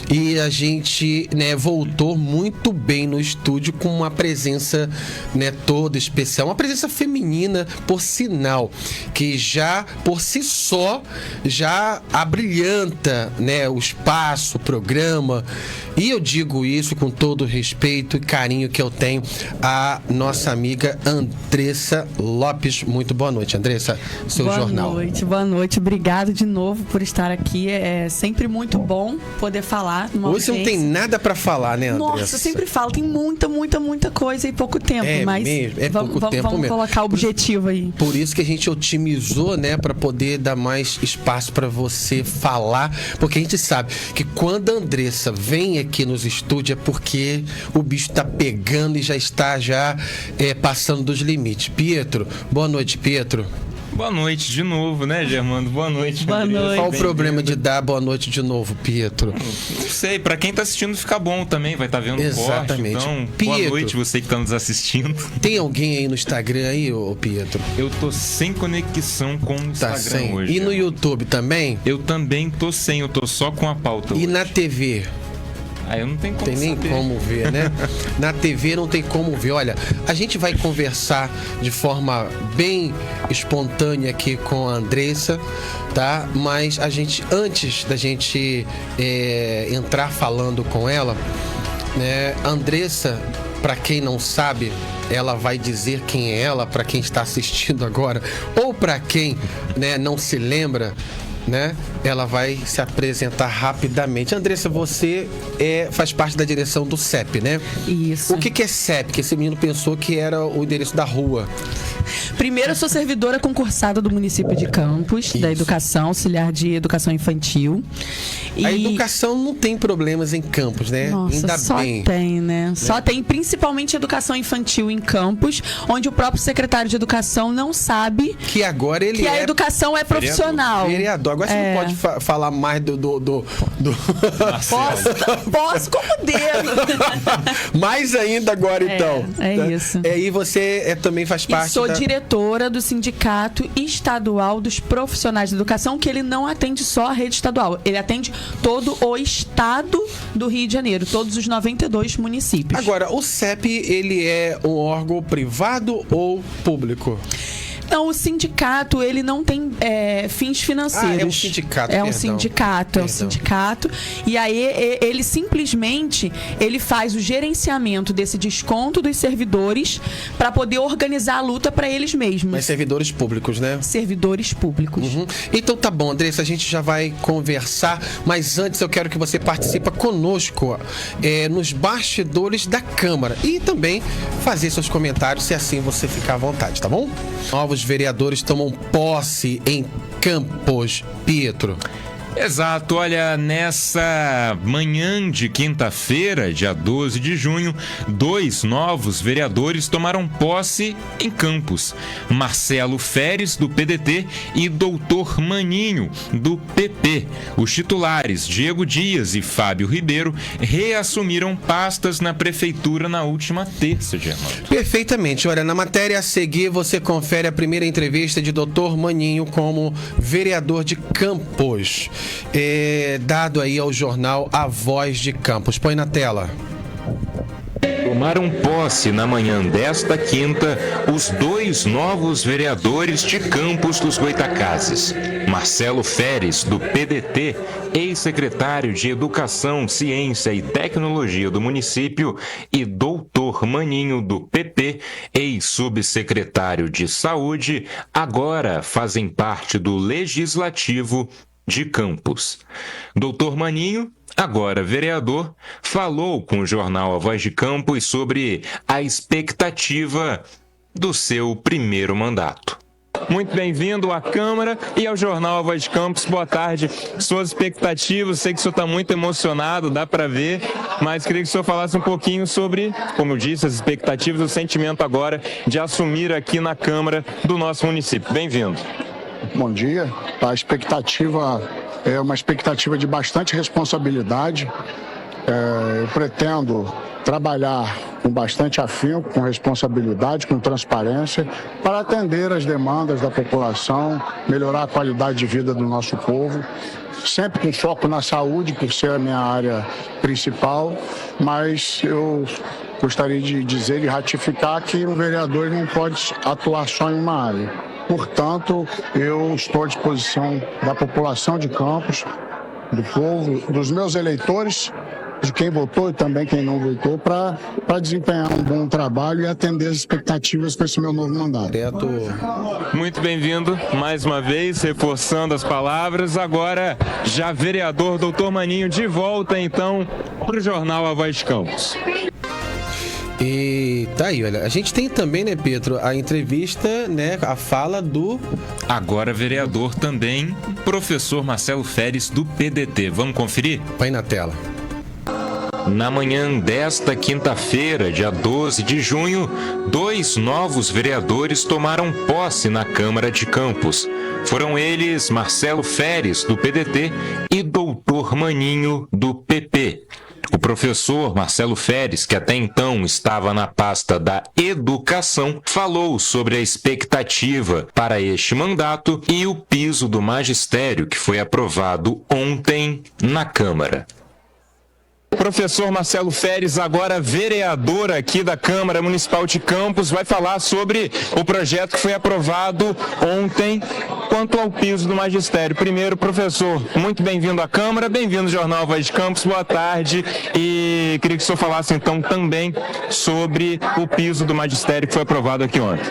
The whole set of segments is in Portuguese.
E a gente, né, voltou muito bem no estúdio com uma presença, né, toda especial. Uma presença feminina, por sinal, que já, por si só, já abrilhanta, né, o espaço, o programa. E eu digo isso com todo o respeito e carinho que eu tenho à nossa amiga Andressa Lopes. Muito boa noite, Andressa, seu jornal. Boa noite. Obrigado de novo por estar aqui. É sempre muito bom poder falar. Hoje não tem nada pra falar, né, Andressa? Nossa, eu sempre falo, tem muita coisa e pouco tempo. Mas mesmo, pouco tempo vamos mesmo. Colocar o objetivo aí. Por isso que a gente otimizou, né, pra poder dar mais espaço pra você falar, porque a gente sabe que quando a Andressa vem aqui nos estúdios é porque o bicho tá pegando e já está passando dos limites. Pietro, boa noite, Pietro. Boa noite de novo, né, Germando? Boa noite. Boa noite. Qual o problema de dar boa noite de novo, Pietro? Não sei, pra quem tá assistindo fica bom também, vai estar vendo o corte. Então, Pietro, boa noite você que tá nos assistindo. Tem alguém aí no Instagram aí, ô Pietro? Eu tô sem conexão com o Instagram hoje. E no YouTube também? Eu também tô sem, eu tô só com a pauta hoje. E na TV? Aí eu não tenho como tem nem saber. Como ver, né? Na TV não tem como ver. Olha, a gente vai conversar de forma bem espontânea aqui com a Andressa, tá? Mas a gente, antes da gente entrar falando com ela, né? Andressa, para quem não sabe, ela vai dizer quem é ela, para quem está assistindo agora, ou para quem, né, não se lembra, né? Ela vai se apresentar rapidamente. Andressa, você faz parte da direção do CEP, né? Isso. O que é CEP? Que esse menino pensou que era o endereço da rua. Primeiro, eu sou servidora concursada do município de Campos, da educação, auxiliar de educação infantil. A educação não tem problemas em Campos, né? Nossa, ainda só bem. Tem, né? Só tem, principalmente educação infantil em Campos, onde o próprio secretário de educação não sabe que agora ele que a educação é profissional. Vereador. Agora você não pode falar mais do... Posso como devo. Mais ainda agora, então. É isso. E você também faz parte sou diretora do Sindicato Estadual dos Profissionais de Educação, que ele não atende só a rede estadual. Ele atende todo o estado do Rio de Janeiro, todos os 92 municípios. Agora, o CEP, ele é um órgão privado ou público? Não, o sindicato, ele não tem fins financeiros. É um sindicato, É um sindicato. E aí, ele simplesmente, ele faz o gerenciamento desse desconto dos servidores para poder organizar a luta para eles mesmos. Mas servidores públicos, né? Servidores públicos. Uhum. Então tá bom, Andressa, a gente já vai conversar, mas antes eu quero que você participe conosco nos bastidores da Câmara e também fazer seus comentários, se assim você ficar à vontade, tá bom? Novos vereadores tomam posse em Campos, Pietro. Exato, olha, nessa manhã de quinta-feira, dia 12 de junho, 2 novos vereadores tomaram posse em Campos. Marcelo Feres, do PDT, e Doutor Maninho, do PP. Os titulares, Diego Dias e Fábio Ribeiro, reassumiram pastas na prefeitura na última terça, Germando. Perfeitamente. Olha, na matéria a seguir, você confere a primeira entrevista de Doutor Maninho como vereador de Campos. Dado aí ao jornal A Voz de Campos. Põe na tela. Tomaram posse na manhã desta quinta os 2 novos vereadores de Campos dos Goitacazes. Marcelo Feres, do PDT, ex-secretário de Educação, Ciência e Tecnologia do município, e Doutor Maninho, do PP, ex-subsecretário de Saúde, agora fazem parte do Legislativo de Campos. Doutor Maninho, agora vereador, falou com o jornal A Voz de Campos sobre a expectativa do seu primeiro mandato. Muito bem-vindo à Câmara e ao jornal A Voz de Campos. Boa tarde. Suas expectativas, sei que o senhor está muito emocionado, dá para ver, mas queria que o senhor falasse um pouquinho sobre, como eu disse, as expectativas, o sentimento agora de assumir aqui na Câmara do nosso município. Bem-vindo. Bom dia. A expectativa é uma expectativa de bastante responsabilidade. Eu pretendo trabalhar com bastante afinco, com responsabilidade, com transparência, para atender as demandas da população, melhorar a qualidade de vida do nosso povo, sempre com foco na saúde, por ser a minha área principal, mas eu gostaria de dizer e ratificar que o vereador não pode atuar só em uma área. Portanto, eu estou à disposição da população de Campos, do povo, dos meus eleitores, de quem votou e também quem não votou, para desempenhar um bom trabalho e atender as expectativas para esse meu novo mandato. Muito bem-vindo, mais uma vez, reforçando as palavras. Agora, já vereador Dr. Maninho, de volta, então, para o Jornal A Voz de Campos. E tá aí, olha, a gente tem também, né, Pedro, a entrevista, né, a fala do... Agora vereador também, professor Marcelo Feres, do PDT. Vamos conferir? Vai na tela. Na manhã desta quinta-feira, dia 12 de junho, 2 novos vereadores tomaram posse na Câmara de Campos. Foram eles Marcelo Feres, do PDT, e Dr. Maninho, do PP. O professor Marcelo Feres, que até então estava na pasta da Educação, falou sobre a expectativa para este mandato e o piso do magistério que foi aprovado ontem na Câmara. Professor Marcelo Feres, agora vereador aqui da Câmara Municipal de Campos, vai falar sobre o projeto que foi aprovado ontem quanto ao piso do magistério. Primeiro, professor, muito bem-vindo à Câmara, bem-vindo ao Jornal A Voz de Campos, boa tarde, e queria que o senhor falasse então também sobre o piso do magistério que foi aprovado aqui ontem.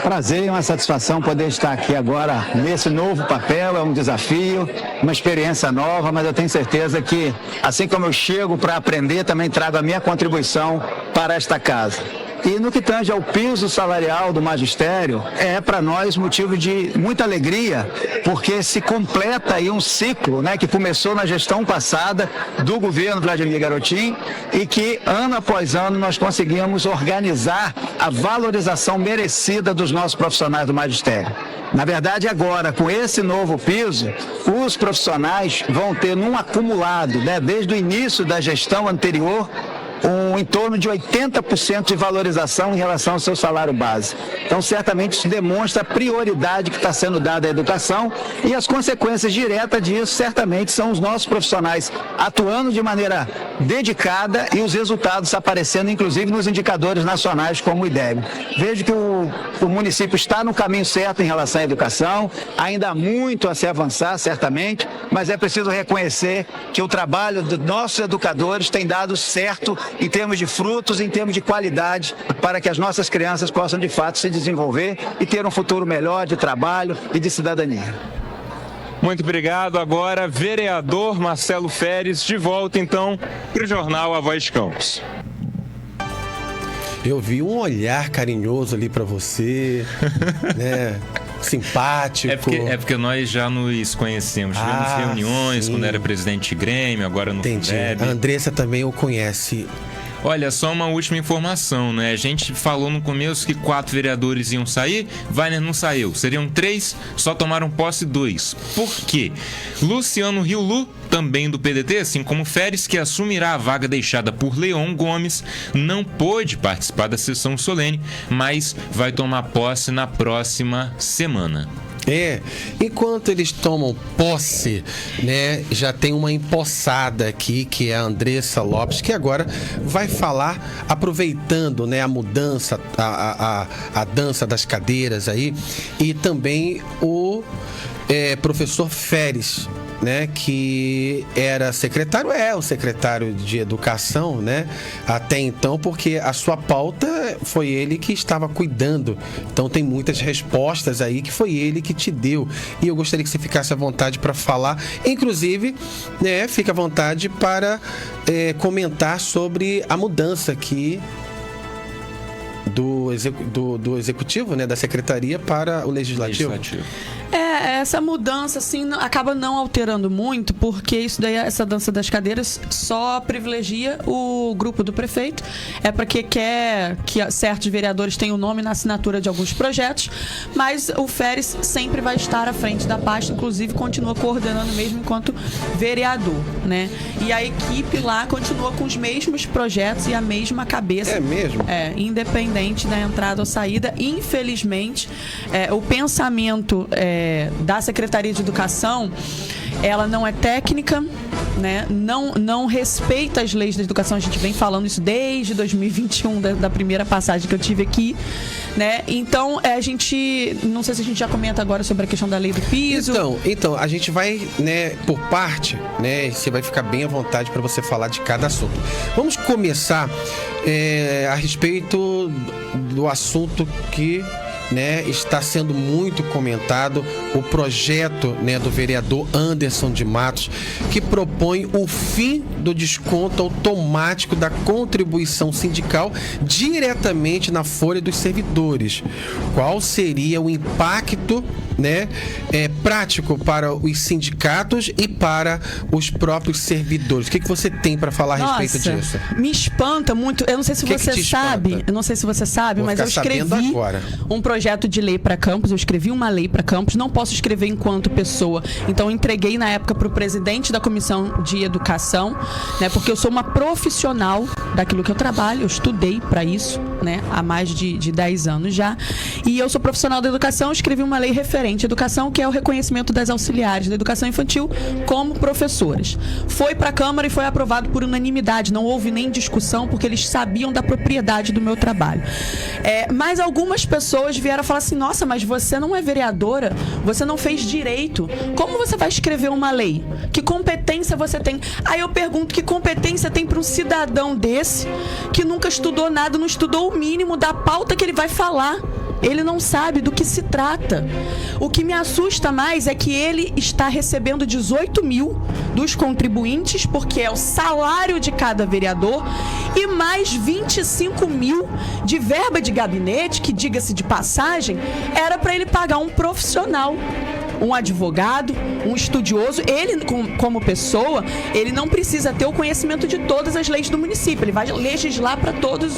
Prazer e uma satisfação poder estar aqui agora nesse novo papel, é um desafio, uma experiência nova, mas eu tenho certeza que, assim como eu chego para aprender, também trago a minha contribuição para esta casa. E no que tange ao piso salarial do magistério, é para nós motivo de muita alegria, porque se completa aí um ciclo, né, que começou na gestão passada do governo Vladimir Garotin e que ano após ano nós conseguimos organizar a valorização merecida dos nossos profissionais do magistério. Na verdade, agora, com esse novo piso, os profissionais vão ter num acumulado, né, desde o início da gestão anterior, em torno de 80% de valorização em relação ao seu salário base. Então, certamente, isso demonstra a prioridade que está sendo dada à educação e as consequências diretas disso, certamente, são os nossos profissionais atuando de maneira dedicada e os resultados aparecendo, inclusive, nos indicadores nacionais como o IDEB. Vejo que o município está no caminho certo em relação à educação, ainda há muito a se avançar, certamente, mas é preciso reconhecer que o trabalho dos nossos educadores tem dado certo em termos de frutos, em termos de qualidade, para que as nossas crianças possam, de fato, se desenvolver e ter um futuro melhor de trabalho e de cidadania. Muito obrigado. Agora, vereador Marcelo Feres, de volta, então, para o Jornal A Voz de Campos. Eu vi um olhar carinhoso ali para você, né? Simpático. É porque nós já nos conhecemos, tivemos reuniões, sim, quando era presidente de Grêmio, agora no Fundeb. A Andressa também o conhece. Olha, só uma última informação, né? A gente falou no começo que 4 vereadores iam sair, Wagner não saiu. Seriam 3, só tomaram posse 2. Por quê? Luciano Riulu, também do PDT, assim como Feres, que assumirá a vaga deixada por Leon Gomes, não pôde participar da sessão solene, mas vai tomar posse na próxima semana. Enquanto eles tomam posse, né, já tem uma empossada aqui, que é a Andressa Lopes, que agora vai falar, aproveitando, né, a mudança, a dança das cadeiras aí, e também o professor Feres, né, que era secretário, o secretário de Educação, né, até então, porque a sua pauta foi ele que estava cuidando. Então tem muitas respostas aí que foi ele que te deu. E eu gostaria que você ficasse à vontade para falar. Inclusive, né, fica à vontade para comentar sobre a mudança que do Executivo, né, da Secretaria para o Legislativo. Essa mudança, assim, acaba não alterando muito, porque isso daí, essa dança das cadeiras só privilegia o grupo do prefeito. É porque quer que certos vereadores tenham o nome na assinatura de alguns projetos, mas o Féris sempre vai estar à frente da pasta, inclusive continua coordenando mesmo enquanto vereador, né? E a equipe lá continua com os mesmos projetos e a mesma cabeça. É mesmo? Independente da entrada ou saída. Infelizmente, o pensamento da Secretaria de Educação, ela não é técnica, né? Não respeita as leis da educação. A gente vem falando isso desde 2021, da primeira passagem que eu tive aqui, né? Então, a gente, não sei se a gente já comenta agora sobre a questão da lei do piso. Então a gente vai, né, por parte, né? Você vai ficar bem à vontade para você falar de cada assunto. Vamos começar a respeito do assunto que, né, está sendo muito comentado, o projeto, né, do vereador Anderson de Matos, que propõe o fim do desconto automático da contribuição sindical diretamente na folha dos servidores. Qual seria o impacto, né, prático para os sindicatos e para os próprios servidores? O que você tem para falar a respeito disso? Me espanta muito. Eu não sei se você sabe. Eu não sei se você sabe, mas eu escrevi um projeto de lei para Campos. Eu escrevi uma lei para Campos. Não posso escrever enquanto pessoa. Então, eu entreguei na época para o presidente da Comissão de Educação, né? Porque eu sou uma profissional daquilo que eu trabalho. Eu estudei para isso, né? Há mais de 10 anos já. E eu sou profissional da educação. Eu escrevi uma lei referente à educação, que é o reconhecimento das auxiliares da educação infantil como professoras. Foi para a Câmara e foi aprovado por unanimidade. Não houve nem discussão, porque eles sabiam da propriedade do meu trabalho. Mas algumas pessoas vieram falar assim: nossa, mas você não é vereadora, você não fez direito, como você vai escrever uma lei? Que competência você tem? Aí eu pergunto, que competência tem para um cidadão desse que nunca estudou nada, não estudou o mínimo da pauta que ele vai falar? Ele não sabe do que se trata. O que me assusta mais é que ele está recebendo 18 mil dos contribuintes, porque é o salário de cada vereador, e mais 25 mil de verba de gabinete, que, diga-se de passagem, era para ele pagar um profissional, um advogado, um estudioso. Ele, como pessoa, ele não precisa ter o conhecimento de todas as leis do município. Ele vai legislar para todas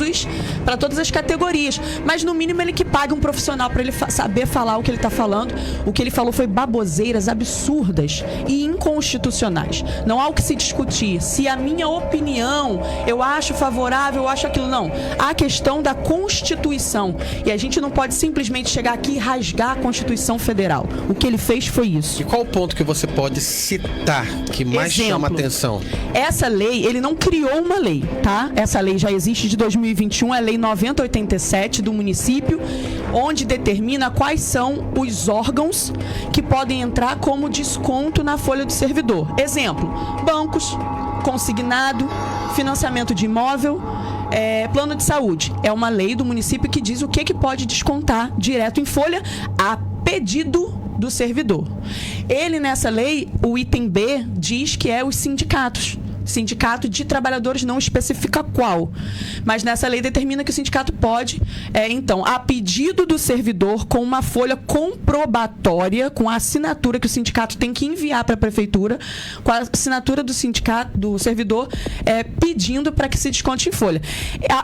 as categorias. Mas, no mínimo, ele que paga um profissional para ele saber falar o que ele está falando. O que ele falou foi baboseiras absurdas e inconstitucionais. Não há o que se discutir. Se a minha opinião, eu acho favorável, eu acho aquilo. Não. Há a questão da Constituição. E a gente não pode simplesmente chegar aqui e rasgar a Constituição Federal. O que ele fez foi isso. E qual o ponto que você pode citar que mais chama a atenção? Essa lei, ele não criou uma lei, tá? Essa lei já existe de 2021, é a Lei 9087 do município, onde determina quais são os órgãos que podem entrar como desconto na folha do servidor. Exemplo: bancos, consignado, financiamento de imóvel, plano de saúde. É uma lei do município que diz o que pode descontar direto em folha a pedido do servidor. Ele, nessa lei, o item B diz que é os sindicatos. Sindicato de trabalhadores, não especifica qual. Mas nessa lei determina que o sindicato pode, então, a pedido do servidor, com uma folha comprobatória, com a assinatura que o sindicato tem que enviar para a prefeitura, com a assinatura do sindicato, do servidor, pedindo para que se desconte em folha.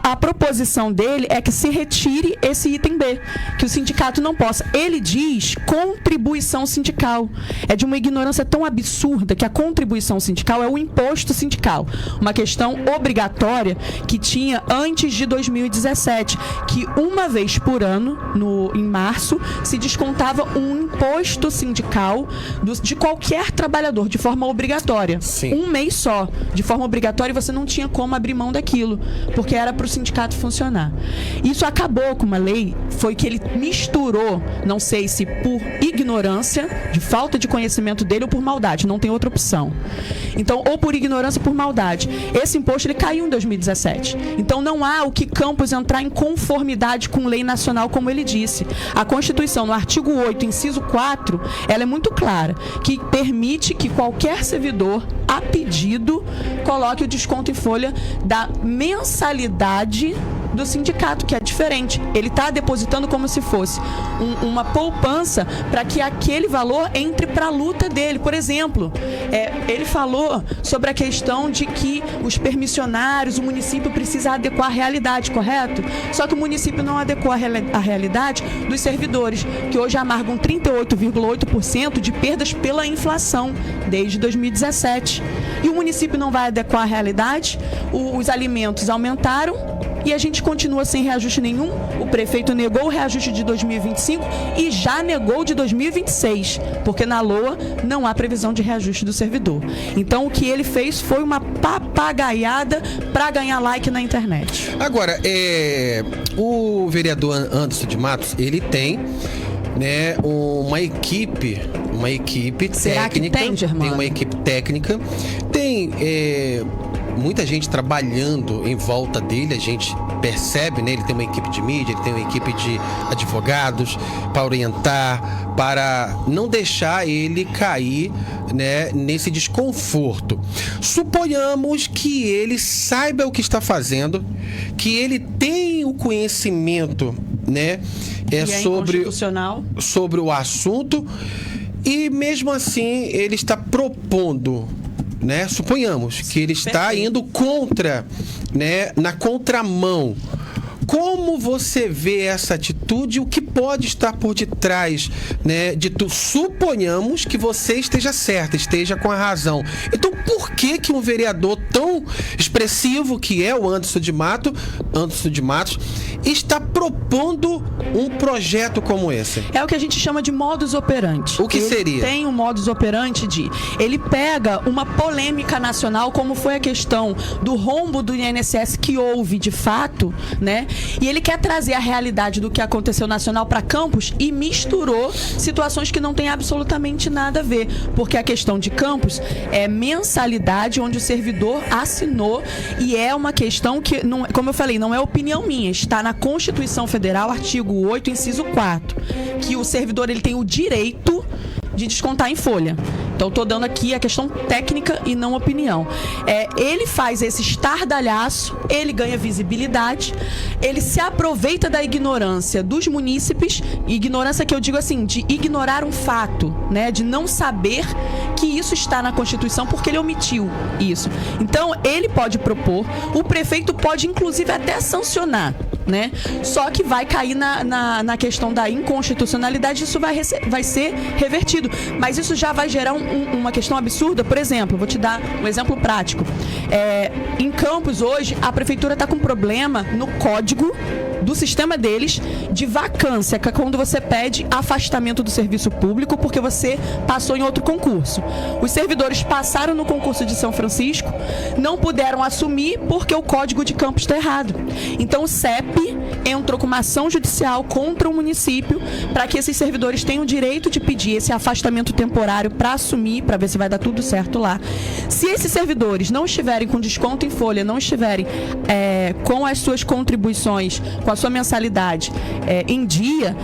A proposição dele é que se retire esse item B, que o sindicato não possa. Ele diz contribuição sindical. É de uma ignorância tão absurda que a contribuição sindical é o imposto sindical. Uma questão obrigatória que tinha antes de 2017, que uma vez por ano, em março, se descontava um imposto sindical de qualquer trabalhador, de forma obrigatória. Sim. Um mês só, de forma obrigatória, e você não tinha como abrir mão daquilo, porque era para o sindicato funcionar. Isso acabou com uma lei, foi que ele misturou, não sei se por ignorância, de falta de conhecimento dele, ou por maldade, não tem outra opção. Então, ou por ignorância, por maldade. Esse imposto, ele caiu em 2017. Então, não há o que Campos entrar em conformidade com lei nacional, como ele disse. A Constituição, no artigo 8, inciso 4, ela é muito clara, que permite que qualquer servidor, a pedido, coloque o desconto em folha da mensalidade do sindicato, que é diferente. Ele está depositando como se fosse uma poupança para que aquele valor entre para a luta dele. Por exemplo, ele falou sobre a questão de que os permissionários, o município precisa adequar a realidade, correto? Só que o município não adequou a realidade dos servidores, que hoje amargam 38,8% de perdas pela inflação desde 2017. E o município não vai adequar a realidade, os alimentos aumentaram, e a gente continua sem reajuste nenhum. O prefeito negou o reajuste de 2025 e já negou de 2026, porque na LOA não há previsão de reajuste do servidor. Então, o que ele fez foi uma papagaiada para ganhar like na internet. Agora, o vereador Anderson de Matos, ele tem, né, uma equipe Será técnica. Que tem, Germano? Tem uma equipe técnica, tem muita gente trabalhando em volta dele, a gente percebe, né? Ele tem uma equipe de mídia, ele tem uma equipe de advogados para orientar, para não deixar ele cair, né, nesse desconforto. Suponhamos que ele saiba o que está fazendo, que ele tem o conhecimento, né, sobre o assunto, e mesmo assim ele está propondo, né? Suponhamos que ele está indo contra, né, na contramão. Como você vê essa atitude? O que pode estar por detrás, né, de tu? Suponhamos que você esteja certo, esteja com a razão. Então, por que um vereador tão expressivo que é o Anderson de Matos está propondo um projeto como esse? É o que a gente chama de modus operandi. O que seria? Tem um modus operandi ele pega uma polêmica nacional, como foi a questão do rombo do INSS que houve de fato, né? E ele quer trazer a realidade do que aconteceu nacional para Campos e misturou situações que não tem absolutamente nada a ver, porque a questão de Campos é mensalidade onde o servidor assinou, e é uma questão que, não, como eu falei, não é opinião minha, está na Constituição Federal, artigo 8, inciso 4, que o servidor ele tem o direito de descontar em folha. Então, estou dando aqui a questão técnica e não opinião. Ele faz esse estardalhaço, ele ganha visibilidade, ele se aproveita da ignorância dos munícipes, ignorância que eu digo assim, de ignorar um fato, né, de não saber que isso está na Constituição porque ele omitiu isso. Então, ele pode propor, o prefeito pode inclusive até sancionar, né? Só que vai cair na questão da inconstitucionalidade, isso vai ser revertido. Mas isso já vai gerar uma questão absurda. Por exemplo, vou te dar um exemplo prático. Em Campos, hoje, a prefeitura está com problema no código do sistema deles de vacância, que é quando você pede afastamento do serviço público porque você passou em outro concurso. Os servidores passaram no concurso de São Francisco, não puderam assumir porque o código de Campos está errado. Então o CEP entrou com uma ação judicial contra o município para que esses servidores tenham o direito de pedir esse afastamento temporário para assumir, para ver se vai dar tudo certo lá. Se esses servidores não estiverem com desconto em folha, não estiverem com as suas contribuições, com a sua mensalidade em dia,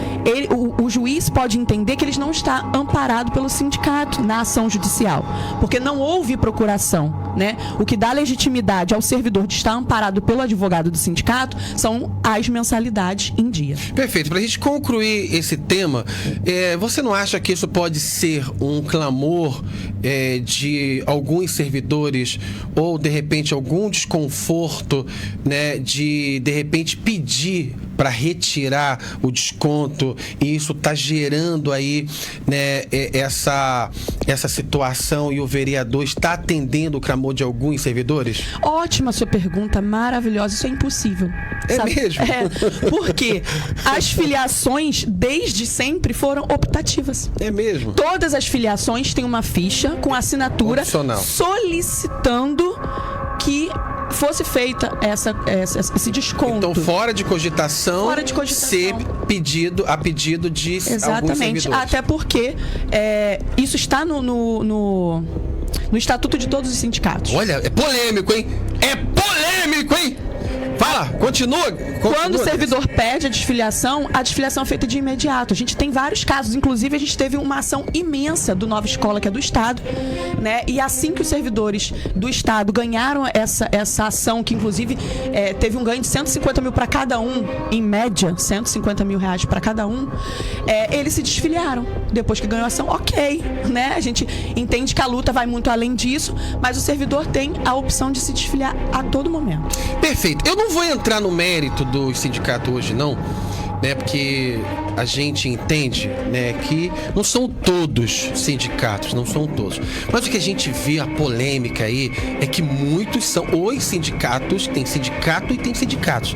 o juiz pode entender que eles não estão amparados pelo sindicato na ação judicial, porque não houve procuração, né? O que dá legitimidade ao servidor de estar amparado pelo advogado do sindicato são as mensalidades em dia. Perfeito. Para a gente concluir esse tema, você não acha que isso pode ser um clamor de alguns servidores ou, de repente, algum desconforto, né, de repente, pedir para retirar o desconto, e isso está gerando aí, né, essa situação, e o vereador está atendendo o clamor de alguns servidores? Ótima sua pergunta, maravilhosa. Isso é impossível. Sabe? Mesmo? Porque as filiações desde sempre foram optativas. É mesmo? Todas as filiações têm uma ficha com assinatura opcional, solicitando que fosse feita esse desconto. Então, fora de cogitação, ser pedido a pedido de alguns servidores. Até porque isso está no Estatuto de todos os sindicatos. Olha, é polêmico, hein? É polêmico, hein? Fala, continua. Quando o servidor pede a desfiliação é feita de imediato. A gente tem vários casos, inclusive a gente teve uma ação imensa do Nova Escola, que é do Estado, né? E assim que os servidores do Estado ganharam essa ação, que inclusive teve um ganho de 150 mil para cada um, em média, 150 mil reais para cada um, eles se desfiliaram. Depois que ganhou a ação, ok, né? A gente entende que a luta vai muito além disso, mas o servidor tem a opção de se desfiliar a todo momento. Perfeito. Eu não vou entrar no mérito do sindicato hoje, não, né? Porque a gente entende, né, que não são todos sindicatos, não são todos. Mas o que a gente vê, a polêmica aí, é que muitos são os sindicatos, tem sindicato e tem sindicatos,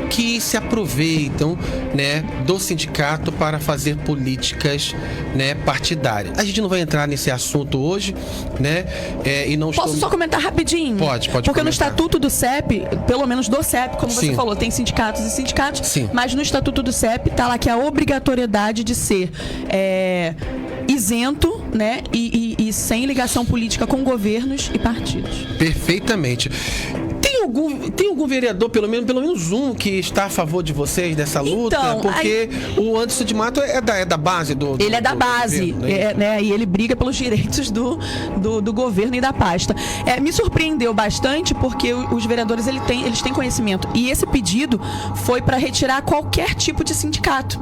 que se aproveitam, né, do sindicato para fazer políticas, né, partidárias. A gente não vai entrar nesse assunto hoje, né? E não Posso só comentar rapidinho? Pode Porque comentar. no estatuto do CEP, pelo menos do CEP, como Sim. você falou, tem sindicatos e sindicatos, Sim. mas no estatuto do CEP tá lá que a obrigatoriedade de ser isento, né, e sem ligação política com governos e partidos. Perfeitamente. Tem algum vereador, pelo menos um, que está a favor de vocês dessa luta? Então, porque o Anderson de Mato é da base do Ele é da base, governo, né? né? E ele briga pelos direitos do governo e da pasta. Me surpreendeu bastante porque os vereadores eles têm conhecimento. E esse pedido foi para retirar qualquer tipo de sindicato.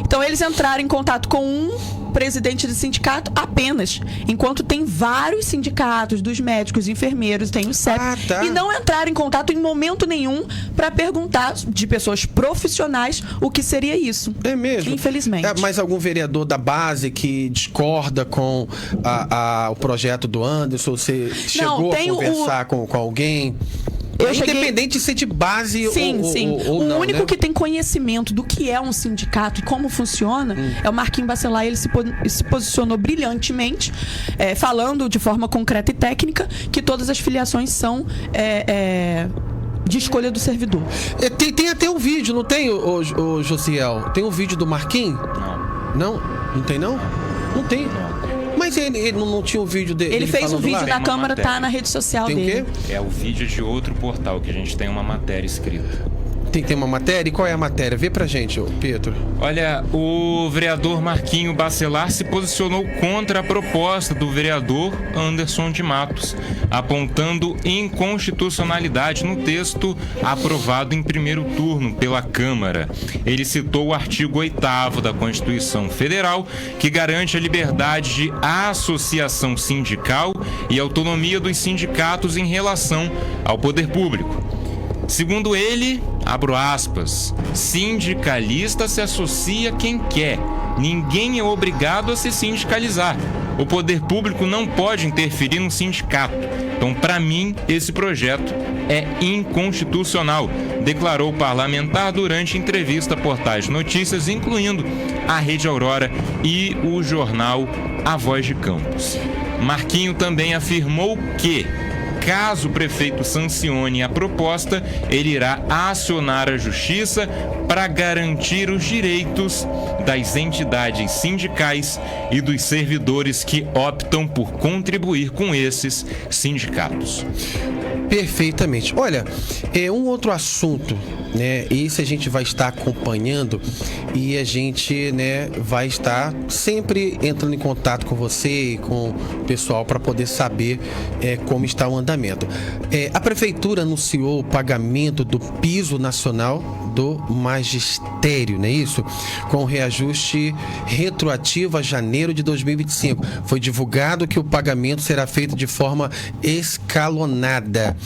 Então eles entraram em contato com um presidente de sindicato apenas, enquanto tem vários sindicatos dos médicos, enfermeiros, tem o CEP, tá. e não entraram em contato em momento nenhum para perguntar de pessoas profissionais o que seria isso. É mesmo? Infelizmente. Mas algum vereador da base que discorda com o projeto do Anderson? Você chegou a conversar com alguém? Independente de ser de base sim. ou o não, único, né? que tem conhecimento do que é um sindicato e como funciona é o Marquinhos Bacelar. Ele se posicionou brilhantemente, falando de forma concreta e técnica que todas as filiações são de escolha do servidor. Tem até um vídeo, não tem, o Josiel? Tem um vídeo do Marquinhos? Não? Não tem, não? Não tem. Mas ele não tinha um vídeo dele. Ele fez um vídeo lá? na Tem Câmara, matéria. tá na rede social Tem dele. o quê? É o vídeo de outro portal, que a gente tem uma matéria escrita. Tem uma matéria? E qual é a matéria? Vê pra gente, Pedro. Olha, o vereador Marquinhos Bacelar se posicionou contra a proposta do vereador Anderson de Matos, apontando inconstitucionalidade no texto aprovado em primeiro turno pela Câmara. Ele citou o artigo 8º da Constituição Federal, que garante a liberdade de associação sindical e autonomia dos sindicatos em relação ao poder público. Segundo ele, abro aspas, sindicalista se associa quem quer. Ninguém é obrigado a se sindicalizar. O poder público não pode interferir no sindicato. Então, para mim, esse projeto é inconstitucional, declarou o parlamentar durante entrevista a portais de notícias, incluindo a Rede Aurora e o jornal A Voz de Campos. Marquinhos também afirmou que, caso o prefeito sancione a proposta, ele irá acionar a justiça para garantir os direitos das entidades sindicais e dos servidores que optam por contribuir com esses sindicatos. Perfeitamente. Olha, um outro assunto, né? Esse a gente vai estar acompanhando e a gente, né, vai estar sempre entrando em contato com você e com o pessoal para poder saber como está o andamento. A prefeitura anunciou o pagamento do piso nacional do magistério, não é isso? Com reajuste retroativo a janeiro de 2025. Foi divulgado que o pagamento será feito de forma escalonada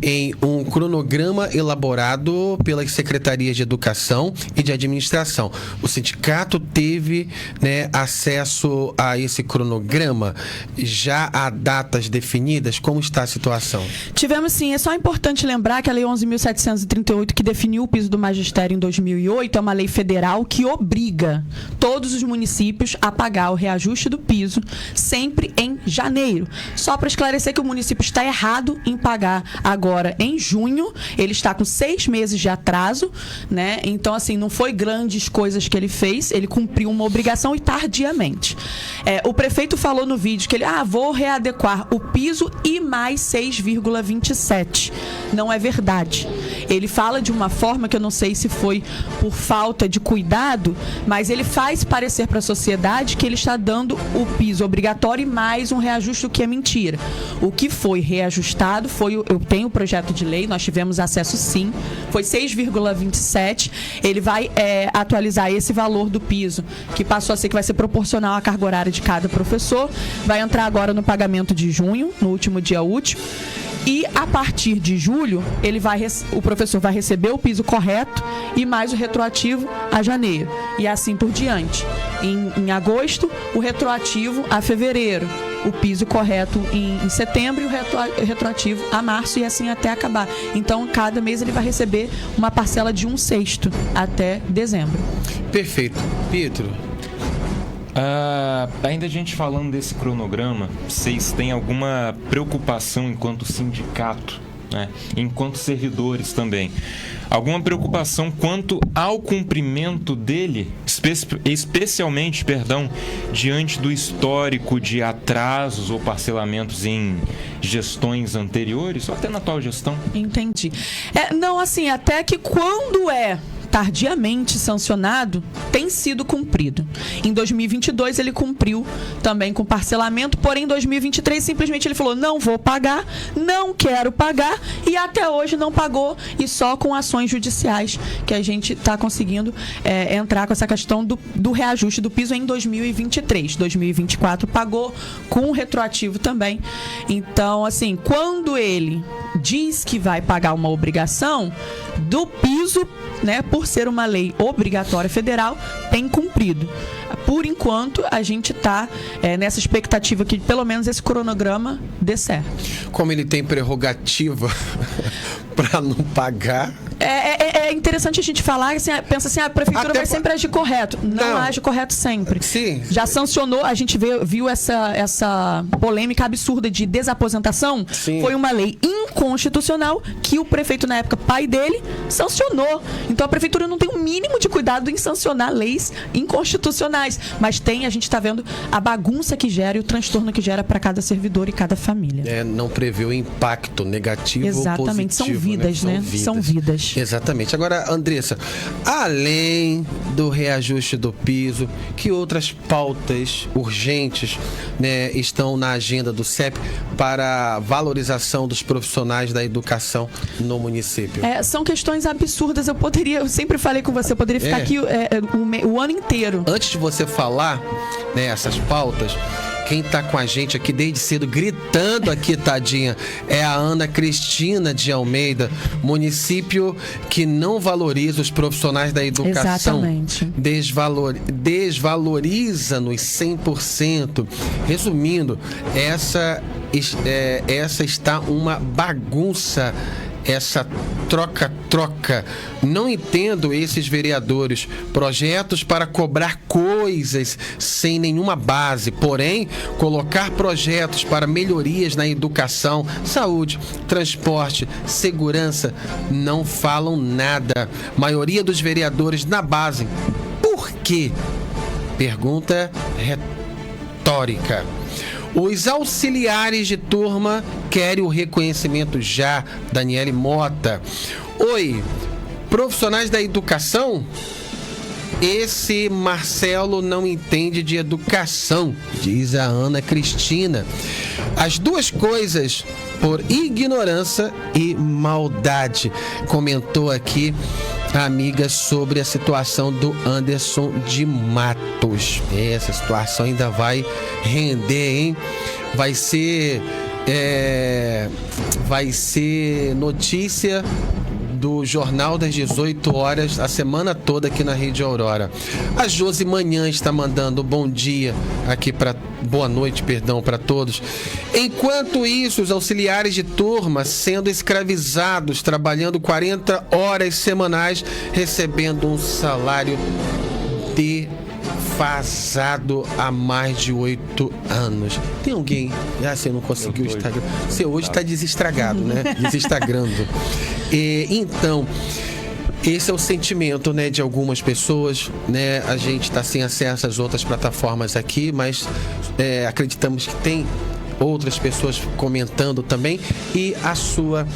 em um cronograma elaborado pelas secretarias de Educação e de Administração. O sindicato teve, né, acesso a esse cronograma? Já há datas definidas? Como está a situação? Tivemos sim. É só importante lembrar que a Lei 11.738, que definiu o piso do magistério em 2008, é uma lei federal que obriga todos os municípios a pagar o reajuste do piso sempre em janeiro. Só para esclarecer que o município está errado em pagar agora em junho. Ele está com 6 meses de atraso, né? Então, assim, não foi grandes coisas que ele fez. Ele cumpriu uma obrigação e tardiamente. O prefeito falou no vídeo que ele, vou readequar o piso e mais 6,27. Não é verdade. Ele fala de uma forma que eu não sei se foi por falta de cuidado, mas ele faz parecer para a sociedade que ele está dando o piso obrigatório e mais um reajuste, o que é mentira. O que foi reajustado foi, eu tenho o projeto de lei, nós tivemos acesso sim, foi 6,27. Ele vai atualizar esse valor do piso, que passou a ser, que vai ser proporcional à carga horária de cada professor, vai entrar agora no pagamento de junho, no último dia útil. E a partir de julho, o professor vai receber o piso correto e mais o retroativo a janeiro. E assim por diante. Em agosto, o retroativo a fevereiro. O piso correto em setembro e o retroativo a março, e assim até acabar. Então, cada mês ele vai receber uma parcela de 1/6 até dezembro. Perfeito. Pietro? Ainda a gente falando desse cronograma, vocês têm alguma preocupação enquanto sindicato, né? Enquanto servidores também? Alguma preocupação quanto ao cumprimento dele, especialmente, diante do histórico de atrasos ou parcelamentos em gestões anteriores, ou até na atual gestão? Entendi. Não, assim, até que quando tardiamente sancionado, tem sido cumprido. Em 2022 ele cumpriu também com parcelamento, porém em 2023 simplesmente ele falou, não vou pagar, não quero pagar, e até hoje não pagou, e só com ações judiciais que a gente está conseguindo entrar com essa questão do reajuste do piso em 2023. 2024 pagou com retroativo também. Então, assim, quando ele diz que vai pagar uma obrigação do piso, né, por ser uma lei obrigatória federal, tem cumprido. Por enquanto, a gente está nessa expectativa que pelo menos esse cronograma dê certo. Como ele tem prerrogativa para não pagar... É interessante a gente falar, assim, pensa assim, a prefeitura vai sempre agir correto. Não age correto sempre. Sim. Já sancionou, a gente viu essa polêmica absurda de desaposentação. Sim. Foi uma lei inconstitucional que o prefeito, na época, pai dele, sancionou. Então a prefeitura não tem o mínimo de cuidado em sancionar leis inconstitucionais. Mas a gente está vendo a bagunça que gera e o transtorno que gera para cada servidor e cada família. Não prevê o impacto negativo ou positivo. Exatamente, são vidas, né? São vidas. Exatamente. Agora, Andressa, além do reajuste do piso, que outras pautas urgentes, né, estão na agenda do CEP para a valorização dos profissionais da educação no município? São questões absurdas. Eu sempre falei com você, eu poderia ficar aqui o ano inteiro. Antes de você falar, né, essas pautas, quem tá com a gente aqui desde cedo, gritando aqui, tadinha, é a Ana Cristina de Almeida, município que não valoriza os profissionais da educação. Exatamente. Desvaloriza-nos 100%. Resumindo, essa está uma bagunça. Essa troca. Não entendo esses vereadores. Projetos para cobrar coisas sem nenhuma base. Porém, colocar projetos para melhorias na educação, saúde, transporte, segurança, não falam nada. Maioria dos vereadores na base. Por quê? Pergunta retórica. Os auxiliares de turma querem o reconhecimento já. Daniele Mota. Oi, profissionais da educação? Esse Marcelo não entende de educação, diz a Ana Cristina. As duas coisas por ignorância e maldade. Comentou aqui a amiga sobre a situação do Anderson de Matos. Essa situação ainda vai render, hein? Vai ser notícia do Jornal das 18 horas a semana toda aqui na Rede Aurora. A Josi Manhã está mandando bom dia aqui boa noite, para todos. Enquanto isso, os auxiliares de turma sendo escravizados, trabalhando 40 horas semanais, recebendo um salário defasado há mais de 8 anos. Tem alguém? Você não conseguiu o Instagram. Você hoje está desestragado, né? Desestragando. Então, esse é o sentimento, né, de algumas pessoas, né? A gente está sem acesso às outras plataformas aqui, mas acreditamos que tem outras pessoas comentando também, e a sua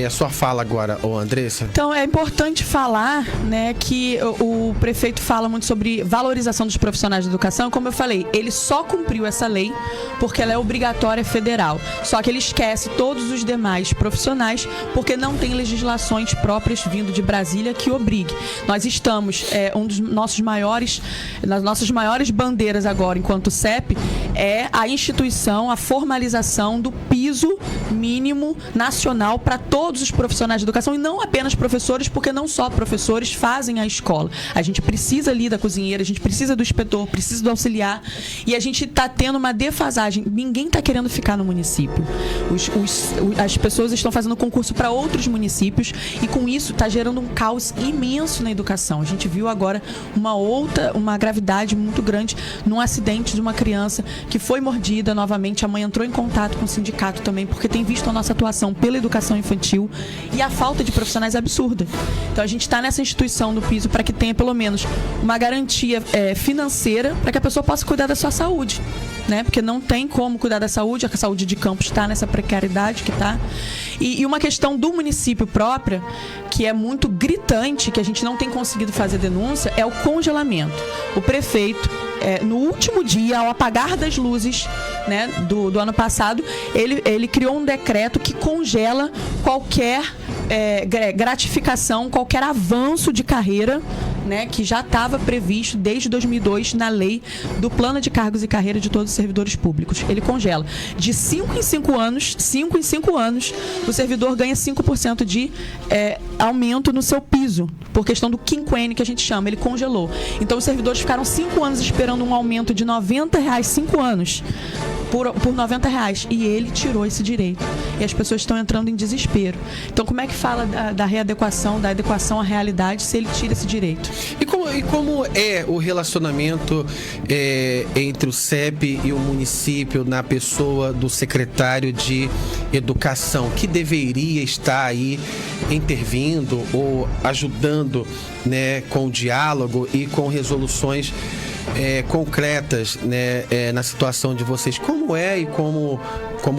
a sua fala agora, Andressa. Então, é importante falar, né, que o prefeito fala muito sobre valorização dos profissionais de educação. Como eu falei, ele só cumpriu essa lei porque ela é obrigatória federal. Só que ele esquece todos os demais profissionais porque não tem legislações próprias vindo de Brasília que obrigue. Nós estamos, um dos nossos maiores, nas nossas maiores bandeiras agora, enquanto CEP, é a instituição, a formalização do piso mínimo nacional para todos os profissionais de educação e não apenas professores, porque não só professores fazem a escola. A gente precisa ali da cozinheira, a gente precisa do inspetor, precisa do auxiliar e a gente está tendo uma defasagem. Ninguém está querendo ficar no município. As pessoas estão fazendo concurso para outros municípios e com isso está gerando um caos imenso na educação. A gente viu agora uma gravidade muito grande num acidente de uma criança que foi mordida novamente. A mãe entrou em contato com o sindicato também, porque tem visto a nossa atuação pela educação infantil e a falta de profissionais é absurda. Então a gente está nessa instituição do piso para que tenha pelo menos uma garantia financeira para que a pessoa possa cuidar da sua saúde, né? Porque não tem como cuidar da saúde, a saúde de Campos está nessa precariedade que está. E uma questão do município própria, que é muito gritante, que a gente não tem conseguido fazer denúncia, é o congelamento. O prefeito, no último dia, ao apagar das luzes, né, do ano passado, ele criou um decreto que congela qualquer gratificação, qualquer avanço de carreira, né, que já estava previsto desde 2002 na lei do plano de cargos e carreira de todos os servidores públicos. Ele congela. De 5 em 5 anos, o servidor ganha 5% de aumento no seu piso, por questão do quinquênio que a gente chama. Ele congelou. Então, os servidores ficaram 5 anos esperando um aumento de R$90, 5 anos, por R$90. E ele tirou esse direito. E as pessoas estão entrando em desespero. Então, como é que fala da readequação, da adequação à realidade, se ele tira esse direito? E como é o relacionamento entre o CEP e o município na pessoa do secretário de Educação, que deveria estar aí intervindo ou ajudando, né, com o diálogo e com resoluções concretas, né, na situação de vocês? Como é e como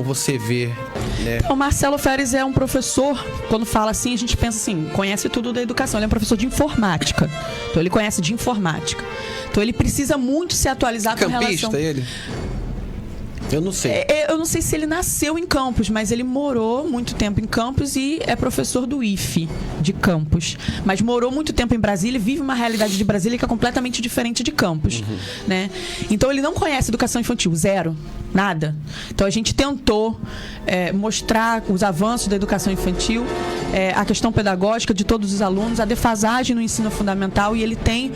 você vê, né? O Marcelo Feres é um professor, quando fala assim, a gente pensa assim, conhece tudo da educação. Ele é um professor de informática. Então ele conhece de informática. Então ele precisa muito se atualizar com relação... Campista, ele? Eu não sei. Eu não sei se ele nasceu em Campos, mas ele morou muito tempo em Campos e é professor do IFE de Campos. Mas morou muito tempo em Brasília e vive uma realidade de Brasília que é completamente diferente de Campos, né? Então ele não conhece educação infantil, zero, nada. Então a gente tentou mostrar os avanços da educação infantil, a questão pedagógica de todos os alunos, a defasagem no ensino fundamental, e ele tem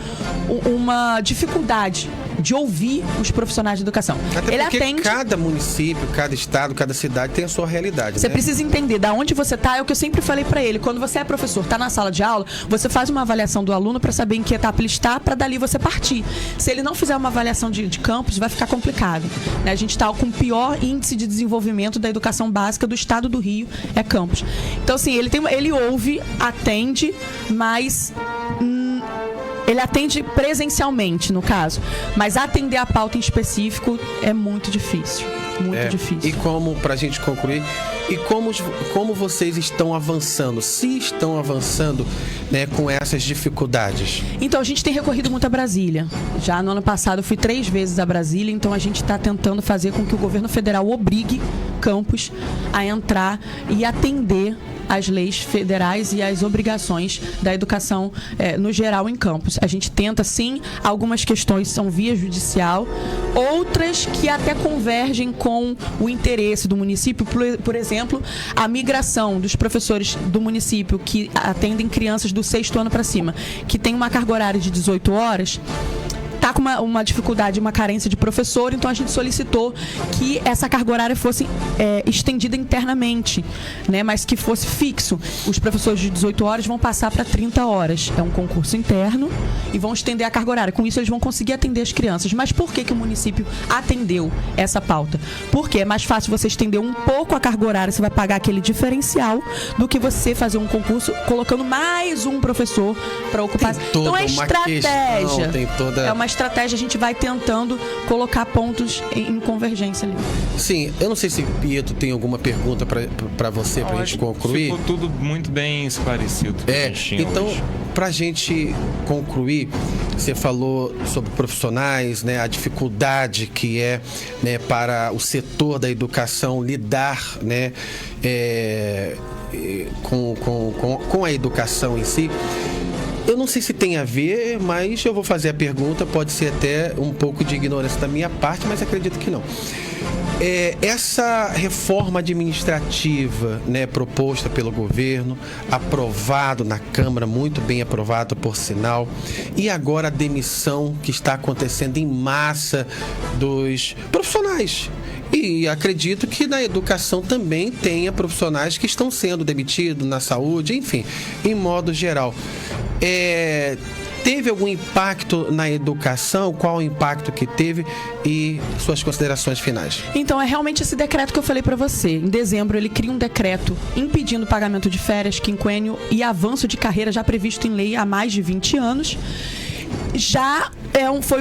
uma dificuldade de ouvir os profissionais de educação. Até ele porque atende... cada município, cada estado, cada cidade tem a sua realidade. Você né? precisa entender da onde você está. É o que eu sempre falei para ele. Quando você é professor, está na sala de aula, você faz uma avaliação do aluno para saber em que etapa ele está, para dali você partir. Se ele não fizer uma avaliação de campus, vai ficar complicado, né? A gente está com o pior índice de desenvolvimento da educação básica do estado do Rio, é Campos. Então, assim, ele ouve, atende, mas... ele atende presencialmente, no caso. Mas atender a pauta em específico é muito difícil. Muito difícil. E pra gente concluir, e como vocês estão avançando? Se estão avançando, né, com essas dificuldades? Então, a gente tem recorrido muito a Brasília. Já no ano passado eu fui 3 vezes a Brasília, então a gente está tentando fazer com que o governo federal obrigue Campos a entrar e atender as leis federais e as obrigações da educação no geral em Campos. A gente tenta, sim, algumas questões são via judicial, outras que até convergem com o interesse do município. Por exemplo, a migração dos professores do município que atendem crianças do 6º ano para cima, que tem uma carga horária de 18 horas, está com uma dificuldade, uma carência de professor, então a gente solicitou que essa carga horária fosse estendida internamente, né, mas que fosse fixo. Os professores de 18 horas vão passar para 30 horas. É um concurso interno e vão estender a carga horária. Com isso, eles vão conseguir atender as crianças. Mas por que o município atendeu essa pauta? Porque é mais fácil você estender um pouco a carga horária, você vai pagar aquele diferencial, do que você fazer um concurso colocando mais um professor para ocupar. Então é estratégia. É uma estratégia. estratégia a gente vai tentando colocar pontos em convergência ali. Sim, eu não sei se Pietro tem alguma pergunta para você, pra gente concluir. Ficou tudo muito bem esclarecido. Então, hoje. pra gente concluir, você falou sobre profissionais, né, a dificuldade que é, né, para o setor da educação lidar, né, com a educação em si. Eu não sei se tem a ver, mas eu vou fazer a pergunta, pode ser até um pouco de ignorância da minha parte, mas acredito que não. Essa reforma administrativa, né, proposta pelo governo, aprovado na Câmara, muito bem aprovado por sinal, e agora a demissão que está acontecendo em massa dos profissionais. E acredito que na educação também tenha profissionais que estão sendo demitidos, na saúde, enfim, em modo geral. Teve algum impacto na educação? Qual o impacto que teve e suas considerações finais? Então, é realmente esse decreto que eu falei para você. Em dezembro, ele cria um decreto impedindo o pagamento de férias, quinquênio e avanço de carreira já previsto em lei há mais de 20 anos. Já foi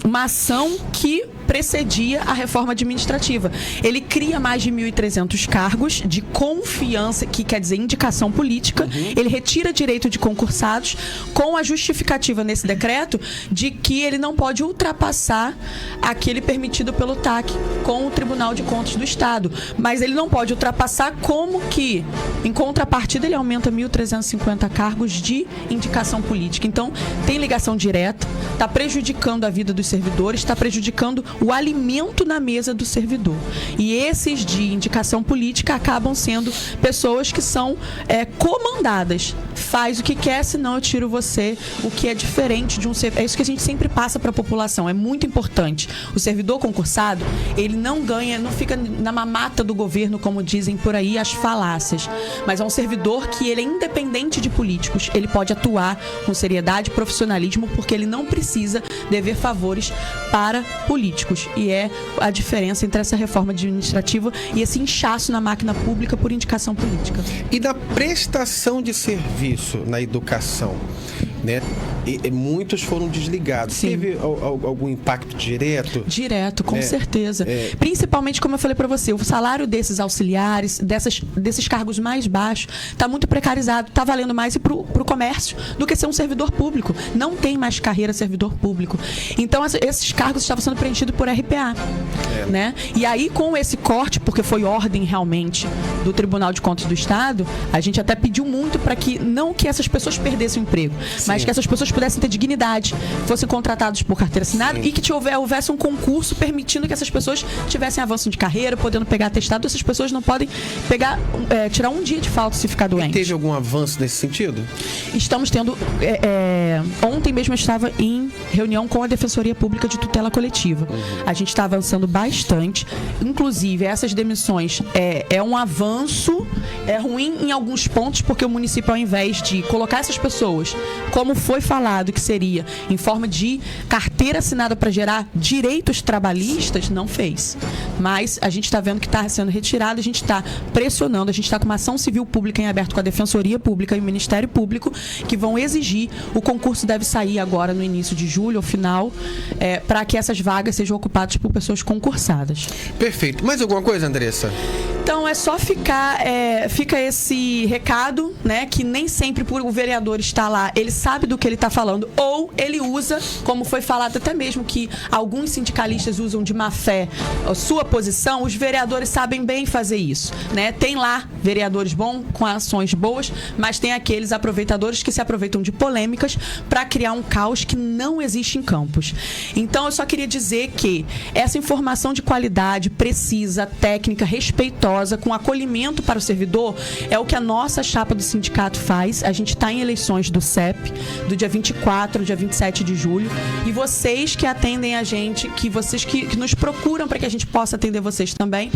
uma ação que precedia a reforma administrativa. Ele cria mais de 1.300 cargos de confiança, que quer dizer indicação política. Ele retira direito de concursados com a justificativa nesse decreto de que ele não pode ultrapassar aquele permitido pelo TAC com o Tribunal de Contas do Estado. Mas ele não pode ultrapassar como que, em contrapartida, ele aumenta 1.350 cargos de indicação política. Então, tem ligação direta, está prejudicando a vida dos servidores, está prejudicando o alimento na mesa do servidor. E esses de indicação política acabam sendo pessoas que são comandadas. Faz o que quer, senão eu tiro você, o que é diferente de um servidor. É isso que a gente sempre passa para a população, é muito importante. O servidor concursado, ele não ganha, não fica na mamata do governo, como dizem por aí as falácias. Mas é um servidor que ele é independente de políticos. Ele pode atuar com seriedade, profissionalismo, porque ele não precisa dever favores para políticos. E é a diferença entre essa reforma administrativa e esse inchaço na máquina pública por indicação política. E da prestação de serviço na educação, né? Muitos foram desligados. Sim. Teve algum impacto direto? Direto, com certeza. Principalmente, como eu falei para você, o salário desses auxiliares, desses cargos mais baixos, está muito precarizado. Está valendo mais para o comércio do que ser um servidor público. Não tem mais carreira servidor público. Então, esses cargos estavam sendo preenchidos por RPA. Né? E aí, com esse corte, porque foi ordem realmente do Tribunal de Contas do Estado, a gente até pediu muito para que não que essas pessoas perdessem o emprego, mas que essas pessoas pudessem ter dignidade, fossem contratados por carteira assinada e que houvesse um concurso permitindo que essas pessoas tivessem avanço de carreira, podendo pegar atestado. Essas pessoas não podem tirar um dia de falta se ficar doente. E teve algum avanço nesse sentido? Estamos tendo... ontem mesmo eu estava em reunião com a Defensoria Pública de Tutela Coletiva. A gente está avançando bastante. Inclusive, essas demissões é um avanço, é ruim em alguns pontos, porque o município, ao invés de colocar essas pessoas, como foi falado que seria em forma de carteira assinada para gerar direitos trabalhistas, não fez. Mas a gente está vendo que está sendo retirado, a gente está pressionando, a gente está com uma ação civil pública em aberto com a Defensoria Pública e o Ministério Público, que vão exigir, o concurso deve sair agora no início de julho, ou final, para que essas vagas sejam ocupadas por pessoas concursadas. Perfeito. Mais alguma coisa, Andressa? Então, é só fica esse recado, né, que nem sempre por o vereador estar lá, ele sabe do que ele está falando, ou ele usa, como foi falado até mesmo que alguns sindicalistas usam de má fé a sua posição, os vereadores sabem bem fazer isso, né? Tem lá vereadores bons, com ações boas, mas tem aqueles aproveitadores que se aproveitam de polêmicas para criar um caos que não existe em Campos. Então, eu só queria dizer que essa informação de qualidade, precisa, técnica, respeitosa, com acolhimento para o servidor, é o que a nossa chapa do sindicato faz. A gente está em eleições do CEP, do dia 24, dia 27 de julho, e vocês que atendem a gente, vocês que nos procuram para que a gente possa atender vocês também,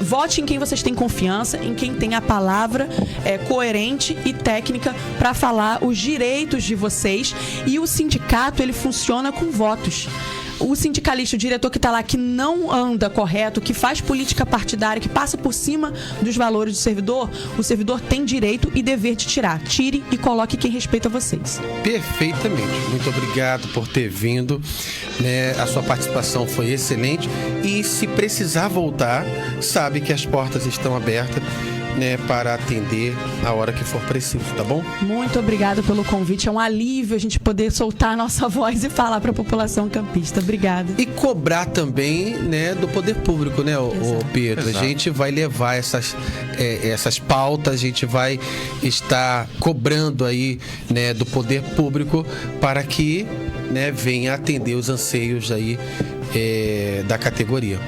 vote em quem vocês têm confiança, em quem tem a palavra coerente e técnica para falar os direitos de vocês. E o sindicato, ele funciona com votos. o sindicalista, o diretor que está lá, que não anda correto, que faz política partidária, que passa por cima dos valores do servidor, o servidor tem direito e dever de tirar. Tire e coloque quem respeita vocês. Perfeitamente. Muito obrigado por ter vindo, né? A sua participação foi excelente e se precisar voltar, sabe que as portas estão abertas, né, para atender a hora que for preciso, tá bom? Muito obrigada pelo convite. É um alívio a gente poder soltar a nossa voz e falar para a população campista. Obrigada. E cobrar também, né, do poder público, né, o Pedro? Exato. A gente vai levar essas pautas, a gente vai estar cobrando aí, né, do poder público para que, né, venha atender os anseios aí da categoria.